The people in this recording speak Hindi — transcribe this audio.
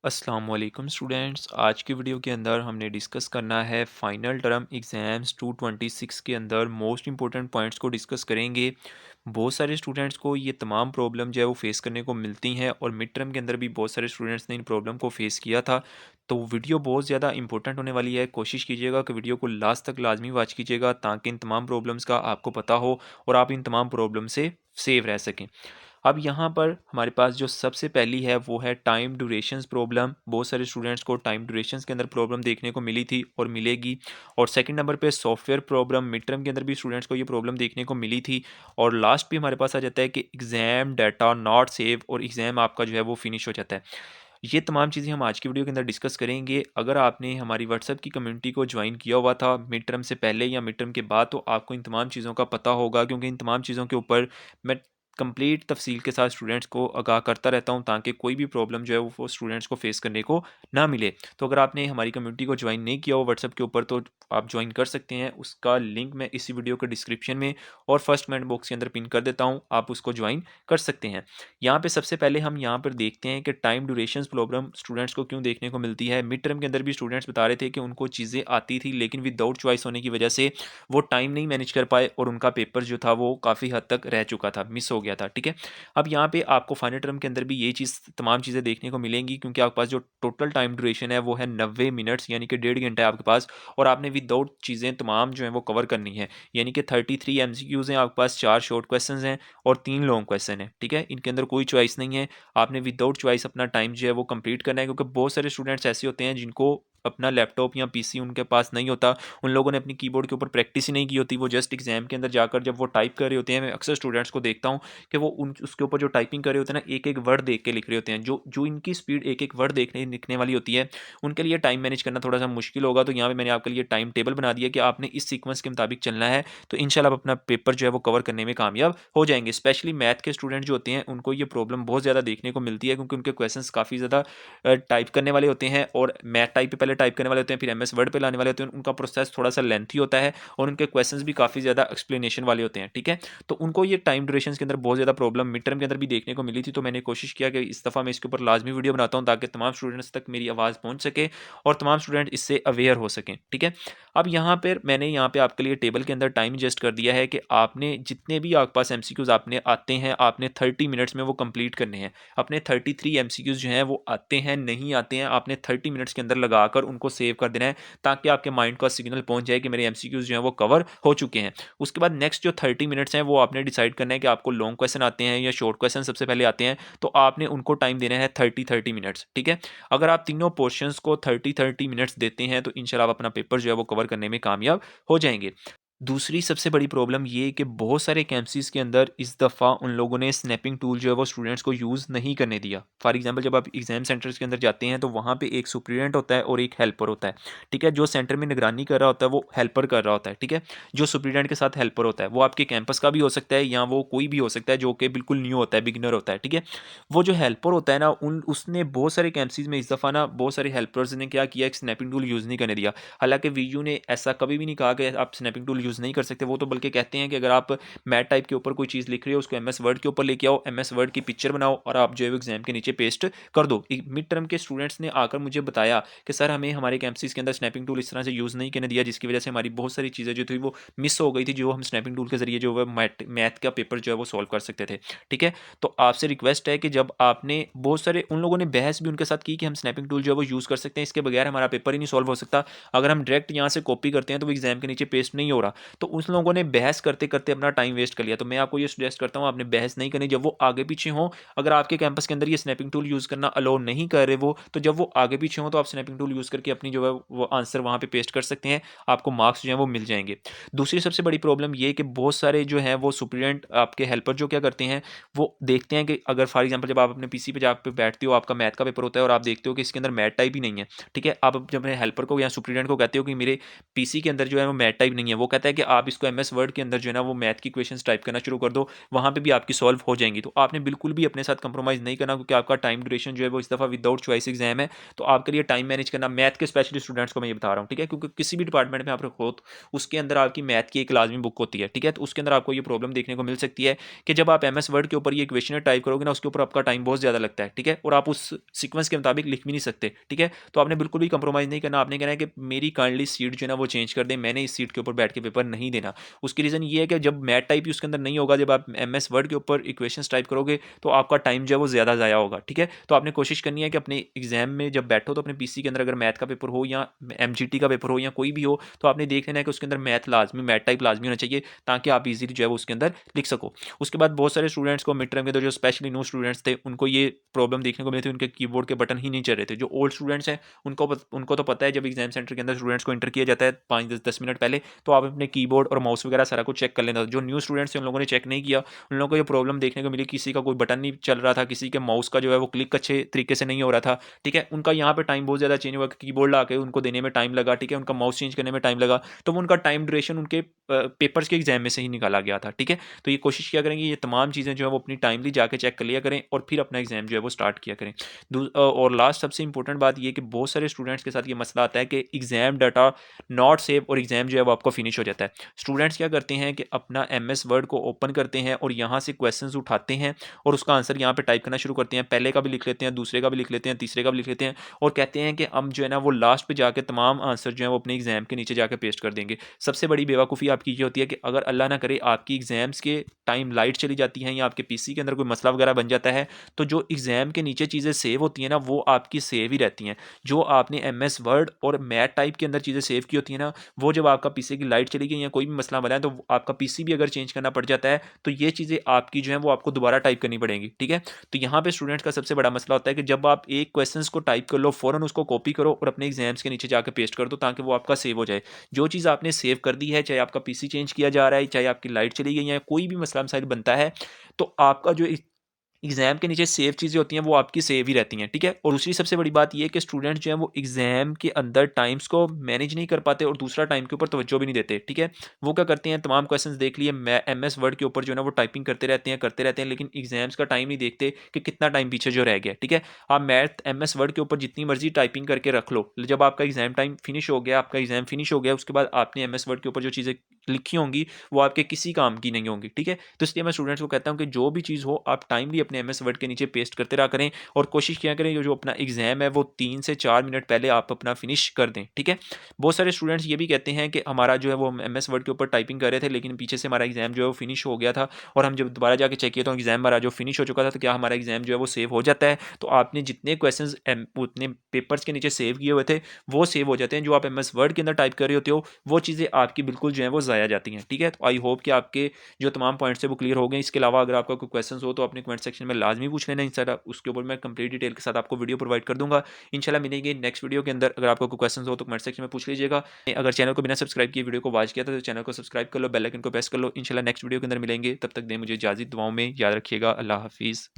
अस्सलाम वालेकुम स्टूडेंट्स। आज की वीडियो के अंदर हमने डिस्कस करना है फाइनल टर्म एग्ज़ाम्स 226 के अंदर मोस्ट इंपॉर्टेंट पॉइंट्स को डिस्कस करेंगे। बहुत सारे स्टूडेंट्स को ये तमाम प्रॉब्लम जो है वो फेस करने को मिलती हैं और मिड टर्म के अंदर भी बहुत सारे स्टूडेंट्स ने इन प्रॉब्लम को फेस किया था। तो वीडियो बहुत ज़्यादा इंपॉर्टेंट होने वाली है। कोशिश कीजिएगा कि वीडियो को लास्ट तक लाजमी वॉच कीजिएगा ताकि इन तमाम प्रॉब्लम्स का आपको पता हो और आप इन तमाम प्रॉब्लम से सेव रह सकें। अब यहाँ पर हमारे पास जो सबसे पहली है वो है टाइम ड्यूरेशंस प्रॉब्लम। बहुत सारे स्टूडेंट्स को टाइम ड्यूरेशंस के अंदर प्रॉब्लम देखने को मिली थी और मिलेगी। और सेकंड नंबर पे सॉफ्टवेयर प्रॉब्लम, मिड टर्म के अंदर भी स्टूडेंट्स को ये प्रॉब्लम देखने को मिली थी। और लास्ट पे हमारे पास आ जाता है कि एग्जाम डाटा नॉट सेव और एग्जाम आपका जो है वो फिनिश हो जाता है। ये तमाम चीज़ें हम आज की वीडियो के अंदर डिस्कस करेंगे। अगर आपने हमारी व्हाट्सएप की कम्युनिटी को ज्वाइन किया हुआ था मिड टर्म से पहले या मिड टर्म के बाद, तो आपको इन तमाम चीज़ों का पता होगा, क्योंकि इन तमाम चीज़ों के ऊपर मैं कंप्लीट तफसील के साथ स्टूडेंट्स को आगाह करता रहता हूँ ताकि कोई भी प्रॉब्लम जो है वो स्टूडेंट्स को फेस करने को ना मिले। तो अगर आपने हमारी कम्युनिटी को ज्वाइन नहीं किया हो व्हाट्सएप के ऊपर, तो आप ज्वाइन कर सकते हैं। उसका लिंक मैं इसी वीडियो के डिस्क्रिप्शन में और फर्स्ट कमेंट बॉक्स के अंदर पिन कर देता हूँ, आप उसको ज्वाइन कर सकते हैं। यहाँ पे सबसे पहले हम यहाँ पर देखते हैं कि टाइम ड्यूरेशंस प्रॉब्लम स्टूडेंट्स को क्यों देखने को मिलती है। मिड टर्म के अंदर भी स्टूडेंट्स बता रहे थे कि उनको चीज़ें आती थी लेकिन विदाउट चॉइस होने की वजह से वो टाइम नहीं मैनेज कर पाए और उनका पेपर जो था वो काफ़ी हद तक रह चुका था, मिस हो गया था। ठीक है, अब यहाँ पे आपको फाइनल टर्म के अंदर भी ये चीज़ तमाम चीज़ें देखने को मिलेंगी, क्योंकि आपके पास जो टोटल टाइम ड्यूरेशन है वो है 90 मिनट्स, यानी कि 1.5 घंटा है आपके पास। और आपने विदाउट चीज़ें तमाम जो है वो कवर करनी है, यानी कि 33 MCQs हैं आपके पास, 4 शॉर्ट क्वेश्चन हैं और 3 लॉन्ग क्वेश्चन है। ठीक है, इनके अंदर कोई चॉइस नहीं है। आपने विदाउट चॉइस अपना टाइम जो है वो कंप्लीट करना है, क्योंकि बहुत सारे स्टूडेंट्स ऐसे होते हैं जिनको अपना लैपटॉप या पीसी उनके पास नहीं होता। उन लोगों ने अपनी कीबोर्ड के ऊपर प्रैक्टिस ही नहीं की होती। वो जस्ट एग्जाम के अंदर जाकर जब वो टाइप कर रहे होते हैं, मैं अक्सर स्टूडेंट्स को देखता हूँ कि वो उन उसके ऊपर जो टाइपिंग कर रहे होते हैं ना, एक एक वर्ड देख के लिख रहे होते हैं। जो जो इनकी स्पीड एक एक वर्ड देखने लिखने वाली होती है, उनके लिए टाइम मैनेज करना थोड़ा सा मुश्किल होगा। तो यहाँ पे मैंने आपके लिए टाइम टेबल बना दिया कि आपने इस सीक्वेंस के मुताबिक चलना है, तो इंशाल्लाह आप अपना पेपर जो है वो कवर करने में कामयाब हो जाएंगे। स्पेशली मैथ के स्टूडेंट जो होते हैं उनको ये प्रॉब्लम बहुत ज़्यादा देखने को मिलती है, क्योंकि उनके क्वेश्चन काफ़ी ज़्यादा टाइप करने वाले होते हैं और मैथ टाइप पे पहले टाइप करने वाले होते हैं, फिर एमएस वर्ड पे लाने वाले होते हैं। उनका प्रोसेस थोड़ा सा लेंथी होता है और उनके क्वेश्चंस भी काफ़ी ज़्यादा एक्सप्लेनेशन वाले होते हैं। ठीक है, तो उनको ये टाइम ड्यूरेशन के अंदर बहुत ज़्यादा प्रॉब्लम मिड टर्म के अंदर भी देखने को मिली थी। तो मैंने कोशिश किया कि इस दफ़ा मैं इसके ऊपर लाजमी वीडियो बनाता हूँ ताकि तमाम स्टूडेंट्स तक मेरी आवाज़ पहुँच सके और तमाम स्टूडेंट इससे अवेयर हो सकें। ठीक है, अब यहाँ पर मैंने यहाँ पे आपके लिए टेबल के अंदर टाइम एडजस्ट कर दिया है कि आपने जितने भी आपके पास एमसीक्यूज आपने आते हैं, आपने 30 मिनट्स में वो कंप्लीट करने हैं। अपने 33 एमसीक्यूज जो हैं वो आते हैं नहीं आते हैं, आपने 30 मिनट्स के अंदर लगाकर उनको सेव कर देना है ताकि आपके माइंड का सिग्नल पहुंच जाए कि मेरे एमसीक्यूज जो हैं वो कवर हो चुके हैं। उसके बाद नेक्स्ट जो 30 मिनट्स हैं वो आपने डिसाइड करना है कि आपको लॉन्ग क्वेश्चन आते हैं या शॉर्ट क्वेश्चन सबसे पहले आते हैं, तो आपने उनको टाइम देना है 30 मिनट्स। ठीक है, अगर आप तीनों पोर्शंस को 30 मिनट्स देते हैं तो इंशाल्लाह आप अपना पेपर जो है वो कवर करने में कामयाब हो जाएंगे। दूसरी सबसे बड़ी प्रॉब्लम ये है कि बहुत सारे कैंपसेस के अंदर इस दफ़ा उन लोगों ने स्नैपिंग टूल जो है वो स्टूडेंट्स को यूज़ नहीं करने दिया। फॉर एग्जांपल, जब आप एग्जाम सेंटर्स के अंदर जाते हैं तो वहाँ पे एक सुपरिटेंडेंट होता है और एक हेल्पर होता है। ठीक है, जो सेंटर में निगरानी कर रहा होता है वो हेल्पर कर रहा होता है। ठीक है, जो सुपरिटेंडेंट के साथ हेल्पर होता है वो आपके कैंपस का भी हो सकता है या वो कोई भी हो सकता है जो कि बिल्कुल न्यू होता है, बिगिनर होता है। ठीक है, वो जो हेल्पर होता है ना, उन उसने बहुत सारे कैंपसेस में इस दफ़ा ना बहुत सारे हेल्पर्स ने क्या किया, एक स्नैपिंग टूल यूज़ नहीं करने दिया। हालांकि वीयू ने ऐसा कभी भी नहीं कहा कि आप स्नैपिंग टूल यूज़ नहीं कर सकते। वो तो बल्कि कहते हैं कि अगर आप मैट टाइप के ऊपर कोई चीज़ लिख रहे हो उसको एमएस वर्ड के ऊपर लेके आओ, एमएस वर्ड की पिक्चर बनाओ और आप जो है एग्जाम के नीचे पेस्ट कर दो। मिड टर्म के स्टूडेंट्स ने आकर मुझे बताया कि सर हमें हमारे कैंपस के अंदर स्नैपिंग टूल इस तरह से यूज़ नहीं करने दिया, जिसकी वजह से हमारी बहुत सारी चीज़ें जो थी वो मिस हो गई थी, जो हम स्नैपिंग टूल के जरिए जो है मैथ का पेपर जो है वो सॉल्व कर सकते थे। ठीक है, तो आपसे रिक्वेस्ट है कि जब आपने बहुत सारे उन लोगों ने बहस भी उनके साथ की कि हम स्नैपिंग टूल जो है वो यूज़ कर सकते हैं, इसके बगैर हमारा पेपर ही नहीं सॉल्व हो सकता। अगर हम डायरेक्ट यहाँ से कॉपी करते हैं तो वो एग्जाम के नीचे पेस्ट नहीं हो रहा। तो उन लोगों ने बहस करते करते अपना टाइम वेस्ट कर लिया। तो मैं आपको ये सजेस्ट करता हूँ, आपने बहस नहीं करनी जब वो आगे पीछे हों। अगर आपके कैंपस के अंदर ये स्नैपिंग टूल यूज़ करना अलाउ नहीं कर रहे वो, तो जब वो आगे पीछे हों तो आप स्नैपिंग टूल यूज़ करके अपनी जो है वो आंसर वहाँ पे पेस्ट कर सकते हैं। आपको मार्क्स जो है वो मिल जाएंगे। दूसरी सबसे बड़ी प्रॉब्लम ये है कि बहुत सारे जो हैं वो सुप्रीडेंट आपके हेल्पर जो क्या करते हैं, वो देखते हैं कि अगर फॉर एग्जाम्पल जब आप अपने पीसी पे जहाँ पे बैठते हो, आपका मैथ का पेपर होता है और आप देखते हो कि इसके अंदर मैथ टाइप ही नहीं है। ठीक है, आप जब अपने हेल्पर को या सुप्रीडेंट को कहते हो कि मेरे पीसी के अंदर जो है वो मैट टाइप नहीं है, वो कहता कहता है कि आप इसको एमएस वर्ड के अंदर जो है ना वो मैथ की क्वेश्चंस टाइप करना शुरू कर दो, वहाँ पे भी आपकी सॉल्व हो जाएंगी। तो आपने बिल्कुल भी अपने साथ कंप्रोमाइज़ नहीं करना, क्योंकि आपका टाइम ड्यूरेशन जो है वो इस दफ़ा विदाउट चॉइस एग्जाम है। तो आपके लिए टाइम मैनेज करना, मैथ के स्पेशली स्टूडेंट्स को मैं ये बता रहा हूँ, ठीक है, क्योंकि किसी भी डिपार्टमेंट में आप रखो तो उसके अंदर आपकी मैथ की एक लाजमी बुक होती है, ठीक है। तो उसके अंदर आपको ये प्रॉब्लम देखने को मिल सकती है कि जब आप एमएस वर्ड के ऊपर ये क्वेश्चन टाइप करोगे ना, उसके ऊपर आपका टाइम बहुत ज़्यादा लगता है, ठीक है, और आप उस सीक्वेंस के मुताबिक लिख भी नहीं सकते, ठीक है। तो आपने बिल्कुल भी कंप्रोमाइज़ नहीं करना, आपने कहना है कि मेरी काइंडली सीट जो है ना वो चेंज कर दें, मैंने इस सीट के ऊपर बैठ के पेपर नहीं देना। उसकी रीज़न ये है कि जब मैथ टाइप ही उसके अंदर नहीं होगा, जब आप एमएस वर्ड के ऊपर इक्वेशंस टाइप करोगे तो आपका टाइम जो है वो ज़्यादा ज़ाया होगा, ठीक है। तो आपने कोशिश करनी है कि अपने एग्जाम में जब बैठो तो अपने पीसी के अंदर अगर मैथ का पेपर हो या एमजीटी का पेपर हो या कोई भी हो, तो आपने देख लेना है कि उसके अंदर मैथ टाइप लाजमी होना चाहिए, ताकि आप इजीली जो है वो उसके अंदर लिख सको। उसके बाद बहुत सारे स्टूडेंट्स को मिड टर्म के अंदर, जो स्पेशली न्यू स्टूडेंट्स थे, उनको ये प्रॉब्लम देखने को मिली थी, उनके कीबोर्ड के बटन ही नहीं चल रहे थे। जो ओल्ड स्टूडेंट्स हैं उनको तो पता है, जब एग्जाम सेंटर के अंदर स्टूडेंट्स को इंटर किया जाता है 5-10 मिनट पहले, तो आप अपने कीबोर्ड और माउस वगैरह सारा कुछ चेक कर लेना। जो न्यू स्टूडेंट्स थे उन लोगों ने चेक नहीं किया, उन लोगों को ये प्रॉब्लम देखने को मिली, किसी का कोई बटन नहीं चल रहा था, किसी के माउस का जो है वो क्लिक अच्छे तरीके से नहीं हो रहा था, ठीक है। उनका यहाँ पे टाइम बहुत ज़्यादा चेंज हुआ, कीबोर्ड ला के उनको देने में टाइम लगा, ठीक है, उनका माउस चेंज करने में टाइम लगा, तो वो उनका टाइम ड्यूरेशन उनके पेपर्स के एग्जाम में से ही निकाला गया था, ठीक है। तो ये कोशिश किया करेंगे, ये तमाम चीज़ें जो है वो अपनी टाइमली जाके चेक कर लिया करें और फिर अपना एग्जाम जो है वो स्टार्ट किया करें। और लास्ट सबसे इंपॉर्टेंट बात ये कि बहुत सारे स्टूडेंट्स के साथ ये मसला आता है कि एग्जाम डाटा नॉट सेव और एग्जाम जो है वो आपको फिनिश हो जाता है। स्टूडेंट्स क्या करते हैं कि अपना एमएस वर्ड को ओपन करते हैं और यहाँ से क्वेश्चंस उठाते हैं और उसका आंसर यहाँ पे टाइप करना शुरू करते हैं, पहले का भी लिख लेते हैं, दूसरे का भी लिख लेते हैं, तीसरे का भी लिख लेते हैं, और कहते हैं कि हम जो है ना वो लास्ट पे जाके तमाम आंसर जो है वो अपने एग्जाम के नीचे जाके पेस्ट कर देंगे। सबसे बड़ी बेवकूफ़ी आपकी ये होती है कि अगर अल्लाह ना करे आपकी एग्जाम्स के टाइम लाइट चली जाती है या आपके पीसी के अंदर कोई मसला वगैरह बन जाता है, तो जो एग्जाम के नीचे चीज़ें सेव होती हैं ना वो आपकी सेव ही रहती हैं। जो आपने एमएस वर्ड और मैथ टाइप के अंदर चीज़ें सेव की होती हैं ना, वो जब आपका पीसी की लाइट चली गई या कोई भी मसला बना है, तो आपका पीसी भी अगर चेंज करना पड़ जाता है, तो ये चीज़ें आपकी जो है वो आपको दोबारा टाइप करनी पड़ेंगी, ठीक है। तो यहाँ पे स्टूडेंट्स का सबसे बड़ा मसला होता है कि जब आप एक क्वेश्चंस को टाइप कर लो, फौरन उसको कॉपी करो और अपने एग्जाम्स के नीचे जाकर पेस्ट कर दो, ताकि वो आपका सेव हो जाए। जो चीज़ आपने सेव कर दी है, चाहे आपका पीसी चेंज किया जा रहा है, चाहे आपकी लाइट चली गई है, कोई भी मसला मसाइल बनता है, तो आपका जो एग्जाम के नीचे सेव चीज़ें होती हैं वो आपकी सेव ही रहती हैं, ठीक है। और दूसरी सबसे बड़ी बात ये है कि स्टूडेंट जो है वो एग्जाम के अंदर टाइम्स को मैनेज नहीं कर पाते और दूसरा टाइम के ऊपर तवज्जो भी नहीं देते, ठीक है। वो क्या करते हैं, तमाम क्वेश्चंस देख लिए, मैं एमएस वर्ड के ऊपर जो है ना वो टाइपिंग करते रहते हैं, लेकिन एग्जाम्स का टाइम नहीं देखते कि कितना टाइम पीछे जो रह गया, ठीक है। आप मैथ एमएस वर्ड के ऊपर जितनी मर्जी टाइपिंग करके रख लो, जब आपका एग्जाम टाइम फिनिश हो गया, आपका एग्जाम फिनिश हो गया, उसके बाद आपने एमएस वर्ड के ऊपर जो चीज़ें लिखी होंगी वो आपके किसी काम की नहीं होंगी, ठीक है। तो इसलिए मैं स्टूडेंट्स को कहता हूँ कि जो भी चीज़ हो आप टाइमली अपने एमएस वर्ड के नीचे पेस्ट करते रहा करें, और कोशिश किया करें ये जो अपना एग्जाम है वो 3 से 4 मिनट पहले आप अपना फिनिश कर दें, ठीक है। बहुत सारे स्टूडेंट्स ये भी कहते हैं कि हमारा जो है वो एमएस वर्ड के ऊपर टाइपिंग कर रहे थे, लेकिन पीछे से हमारा एग्जाम जो है वो फिनिश हो गया था, और हम जब दोबारा जाके चेक किए तो एग्जाम हमारा जो फिनिश हो चुका था, तो क्या हमारा एग्जाम जो है वो सेव हो जाता है। तो आपने जितने क्वेश्चन उतने पेपर्स के नीचे सेव किए हुए थे वो सेव हो जाते हैं, जो आप एमएस वर्ड के अंदर टाइप कर रहे होते हो वो चीज़ें आपकी बिल्कुल जो है वो ज़ाया जाती हैं, ठीक है। तो आई होप कि आपके जो तमाम पॉइंट्स है वो क्लियर हो गए। इसके अलावा अगर आपका कोई क्वेश्चन हो तो अपने कमेंट सेक्शन में लाजमी पूछ लेना, इंशाल्लाह उसके ऊपर मैं कंप्लीट डिटेल के साथ आपको वीडियो प्रोवाइड कर दूंगा। इंशाल्लाह मिलेंगे नेक्स्ट वीडियो के अंदर। अगर आपका कोई क्वेश्चन हो तो कमेंट सेक्शन में पूछ लीजिएगा। अगर चैनल को बिना सब्सक्राइब किए वीडियो को वॉच किया था तो चैनल को सब्सक्राइब कर लो, बेल आइकन को प्रेस कर लो। इंशाल्लाह नेक्स्ट वीडियो के अंदर मिलेंगे, तब तक दें मुझे इजाज़त, दुआओं में याद रखिएगा। अल्लाह हाफिज़।